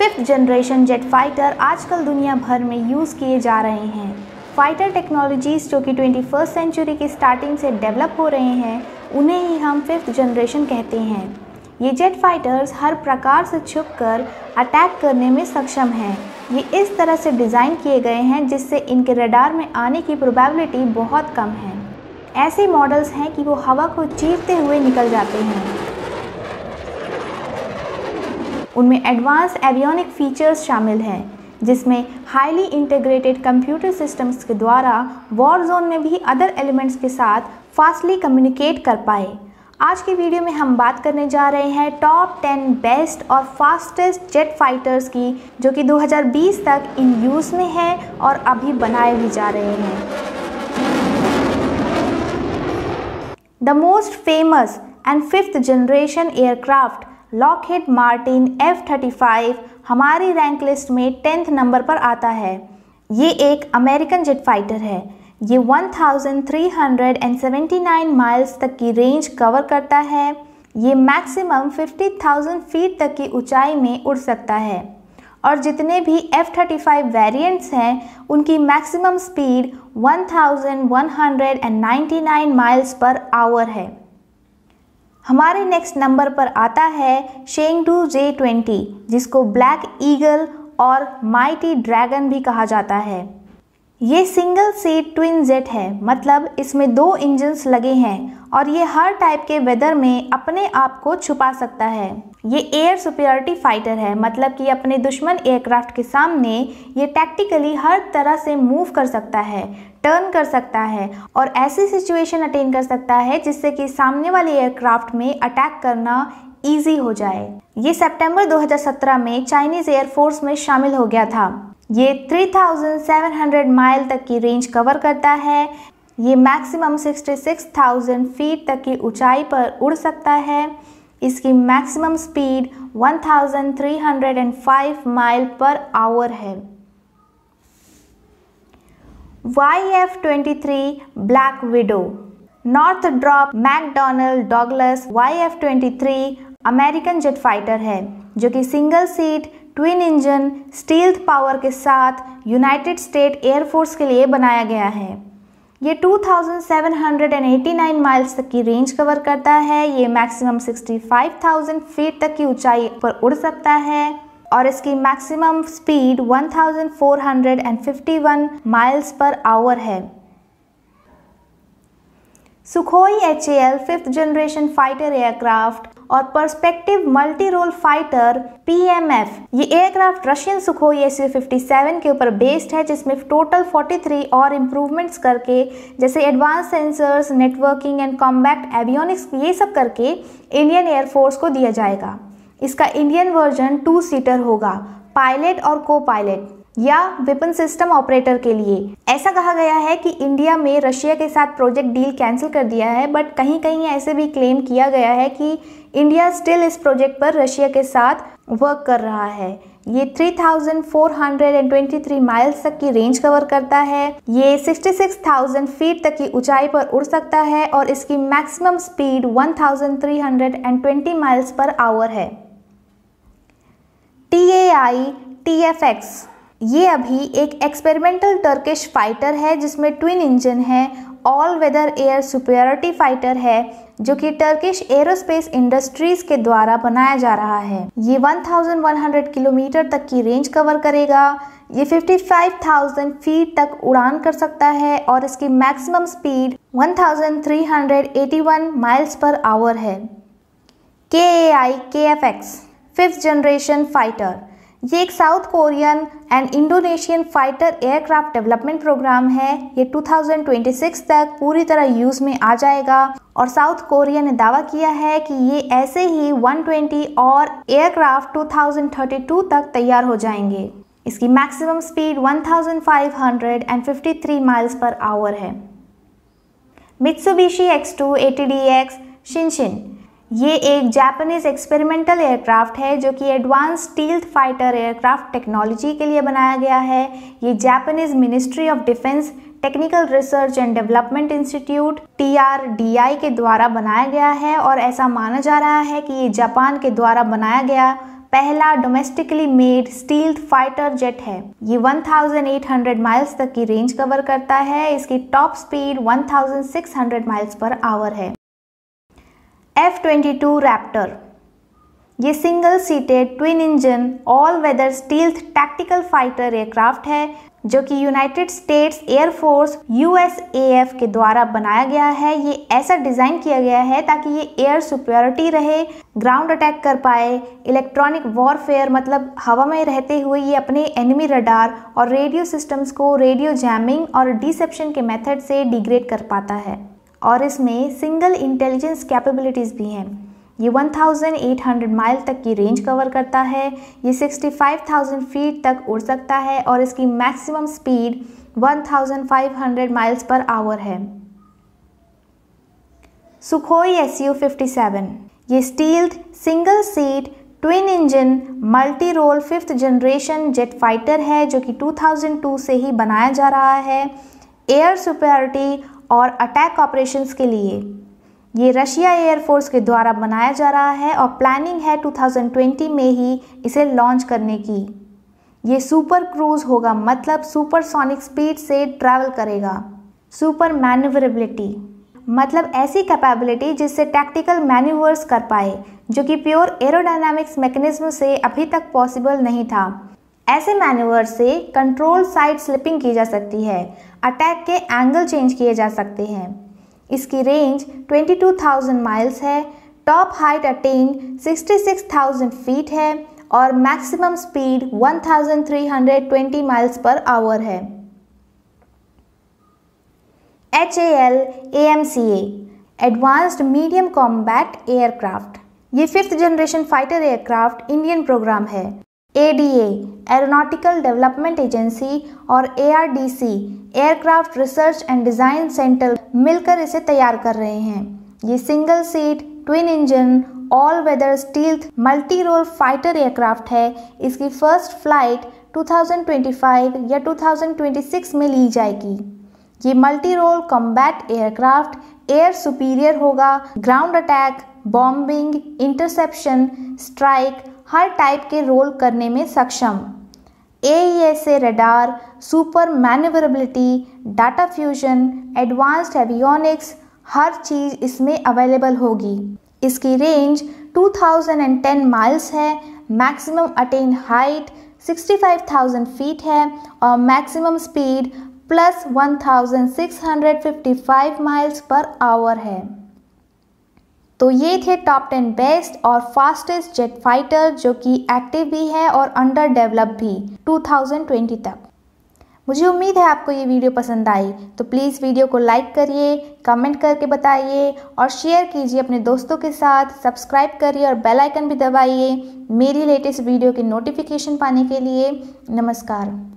5th generation jet fighter आजकल दुनिया भर में यूज़ किए जा रहे हैं। फाइटर टेक्नोलॉजीज़ जो कि 21st सेंचुरी की स्टार्टिंग से डेवलप हो रहे हैं, उन्हें ही हम 5th जनरेशन कहते हैं। ये जेट फाइटर्स हर प्रकार से छुपकर अटैक करने में सक्षम हैं। ये इस तरह से डिज़ाइन किए गए हैं जिससे इनके रडार में आने की प्रोबेबिलिटी बहुत कम है। ऐसे मॉडल्स हैं कि वो हवा को चीरते हुए निकल जाते हैं। उनमें एडवांस एवियोनिक फीचर्स शामिल हैं, जिसमें हाईली इंटीग्रेटेड कंप्यूटर सिस्टम्स के द्वारा वॉर जोन में भी अदर एलिमेंट्स के साथ फास्टली कम्युनिकेट कर पाए। आज की वीडियो में हम बात करने जा रहे हैं टॉप 10 बेस्ट और फास्टेस्ट जेट फाइटर्स की, जो कि 2020 तक इन यूज़ में है और अभी बनाए भी जा रहे हैं। The most famous and 5th generation aircraft Lockheed Martin F-35 हमारी रैंक लिस्ट में 10th नंबर पर आता है। ये एक अमेरिकन जेट फाइटर है। ये 1379 माइल्स तक की रेंज कवर करता है। ये मैक्सिमम 50,000 फीट तक की ऊंचाई में उड़ सकता है और जितने भी F-35 वेरिएंट्स हैं उनकी maximum speed 1199 miles per hour है। हमारे नेक्स्ट नंबर पर आता है शेंगडू J-20, जिसको ब्लैक ईगल और माइटी ड्रैगन भी कहा जाता है। ये सिंगल सीट ट्विन जेट है, मतलब इसमें 2 इंजन्स लगे हैं और ये हर टाइप के वेदर में अपने आप को छुपा सकता है। ये एयर सुपीरियरिटी फाइटर है, मतलब कि अपने दुश्मन एयरक्राफ्ट के सामने ये टैक्टिकली हर तरह से मूव कर सकता है, टर्न कर सकता है और ऐसी सिचुएशन अटेन कर सकता है जिससे कि सामने वाले एयरक्राफ्ट में अटैक करना ईजी हो जाए। ये सितंबर 2017 में चाइनीज एयरफोर्स में शामिल हो गया था। ये 3700 माइल तक की रेंज कवर करता है। ये मैक्सिमम 66,000 फीट तक की ऊंचाई पर उड़ सकता है। इसकी maximum speed 1305 mile per hour है। YF-23 black widow Northrop McDonnell Douglas YF-23 American jet fighter है, जो कि single seat twin engine stealth power के साथ यूनाइटेड स्टेट एयरफोर्स के लिए बनाया गया है। ये 2789 माइल्स तक की रेंज कवर करता है। ये मैक्सिमम 65,000 फीट तक की ऊंचाई पर उड़ सकता है और इसकी maximum speed 1451 miles per hour है। Sukhoi HAL 5th generation fighter aircraft और perspective multi role fighter PMF, ये एयरक्राफ्ट रशियन सुखोई Su-57 के ऊपर बेस्ड है, जिसमें टोटल 43 और इम्प्रूवमेंट्स करके, जैसे advance sensors, networking and combat avionics, ये सब करके इंडियन एयरफोर्स को दिया जाएगा। इसका इंडियन वर्जन 2 सीटर होगा, पायलट और को पायलट या वेपन सिस्टम ऑपरेटर के लिए। ऐसा कहा गया है कि इंडिया में रशिया के साथ प्रोजेक्ट डील कैंसिल कर दिया है, बट कहीं कहीं ऐसे भी क्लेम किया गया है कि इंडिया स्टिल इस प्रोजेक्ट पर रशिया के साथ वर्क कर रहा है। ये 3423 माइल्स तक की रेंज कवर करता है। ये 66,000 फीट तक की ऊंचाई पर उड़ सकता है और इसकी maximum speed 1320 miles per hour है। TAI TFX, ये अभी एक एक्सपेरिमेंटल टर्किश फाइटर है जिसमें ट्विन इंजन है, all weather air superiority fighter है, जो कि टर्किश एरोस्पेस इंडस्ट्रीज के द्वारा बनाया जा रहा है। ये 1100 किलोमीटर तक की रेंज कवर करेगा। ये 55,000 फीट तक उड़ान कर सकता है और इसकी maximum speed 1381 miles per hour है। KAI KFX 5th generation fighter, ये एक South Korean and Indonesian fighter aircraft development programme है। ये 2026 तक पूरी तरह यूज में आ जाएगा और साउथ कोरिया ने दावा किया है कि ये ऐसे ही 120 और एयरक्राफ्ट 2032 तक तैयार हो जाएंगे। इसकी maximum speed 1553 miles per hour है। मित्सुबिशी X2 ATDX शिनशिन, ये एक जापानीज एक्सपेरिमेंटल एयरक्राफ्ट है जो कि advance stealth fighter aircraft technology के लिए बनाया गया है। ये Japanese ministry of defence technical research and development institute TRDI के द्वारा बनाया गया है और ऐसा माना जा रहा है कि ये जापान के द्वारा बनाया गया पहला domestically made stealth fighter jet है। ये 1800 माइल्स तक की रेंज कवर करता है। इसकी top speed 1600 miles per hour है। F-22 रैप्टर, ये single seated twin engine all weather stealth tactical fighter aircraft है जो कि यूनाइटेड स्टेट्स एयरफोर्स USAF के द्वारा बनाया गया है। ये ऐसा डिज़ाइन किया गया है ताकि ये एयर सुपीरियरिटी रहे, ग्राउंड अटैक कर पाए, इलेक्ट्रॉनिक वॉरफेयर मतलब हवा में रहते हुए ये अपने एनिमी रडार और रेडियो सिस्टम्स को रेडियो जैमिंग और डिसेप्शन के मेथड से डिग्रेड कर पाता है। और इसमें सिंगल इंटेलिजेंस कैपेबिलिटीज़ भी हैं। ये 1800 माइल तक की रेंज कवर करता है। ये 65,000 फीट तक उड़ सकता है और इसकी maximum speed 1500 miles per hour है। सुखोई Su-57, ये stealth single seat twin engine multi role 5th generation jet fighter है जो कि 2002 से ही बनाया जा रहा है एयर सुपीरियरिटी और अटैक ऑपरेशंस के लिए। ये रशिया एयरफोर्स के द्वारा बनाया जा रहा है और प्लानिंग है 2020 में ही इसे लॉन्च करने की। ये सुपर क्रूज होगा मतलब सुपरसोनिक स्पीड से ट्रैवल करेगा। सुपर मैन्यूवरेबिलिटी मतलब ऐसी कैपेबिलिटी जिससे टैक्टिकल मैन्यूवर्स कर पाए जो कि प्योर एरोडायनामिक्स मैकेनिज्म से अभी तक पॉसिबल नहीं था। ऐसे मैन्यूवर से कंट्रोल साइड स्लिपिंग की जा सकती है, अटैक के एंगल चेंज किए जा सकते हैं। इसकी रेंज 22,000 माइल्स है। टॉप हाइट अटेन 66,000 फीट है और maximum speed 1320 miles per hour है। HAL AMCA advanced medium combat aircraft, ये 5th generation fighter aircraft Indian programme है। ADA एरोनॉटिकल डेवलपमेंट एजेंसी और ARDC aircraft research and design centre मिलकर इसे तैयार कर रहे हैं। ये single seat twin engine all weather stealth multi role fighter aircraft है। इसकी फर्स्ट फ्लाइट 2025 या 2026 में ली जाएगी। ये multi role combat aircraft air superior होगा, ground attack, bombing, interception, strike हर टाइप के रोल करने में सक्षम। AESA radar, super manoeuvrability, data fusion, advanced avionics हर चीज़ इसमें अवेलेबल होगी। इसकी रेंज 2010 माइल्स है। मैक्सिमम अटेन हाइट 65,000 फीट है और maximum speed plus 1655 miles per hour है। तो ये थे टॉप 10 बेस्ट और फास्टेस्ट जेट फाइटर जो कि एक्टिव भी है और अंडर डेवलप भी 2020 तक। मुझे उम्मीद है आपको ये वीडियो पसंद आई, तो प्लीज़ वीडियो को लाइक करिए, कमेंट करके बताइए और शेयर कीजिए अपने दोस्तों के साथ। सब्सक्राइब करिए और बेल आइकन भी दबाइए मेरी लेटेस्ट वीडियो की नोटिफिकेशन पाने के लिए। नमस्कार।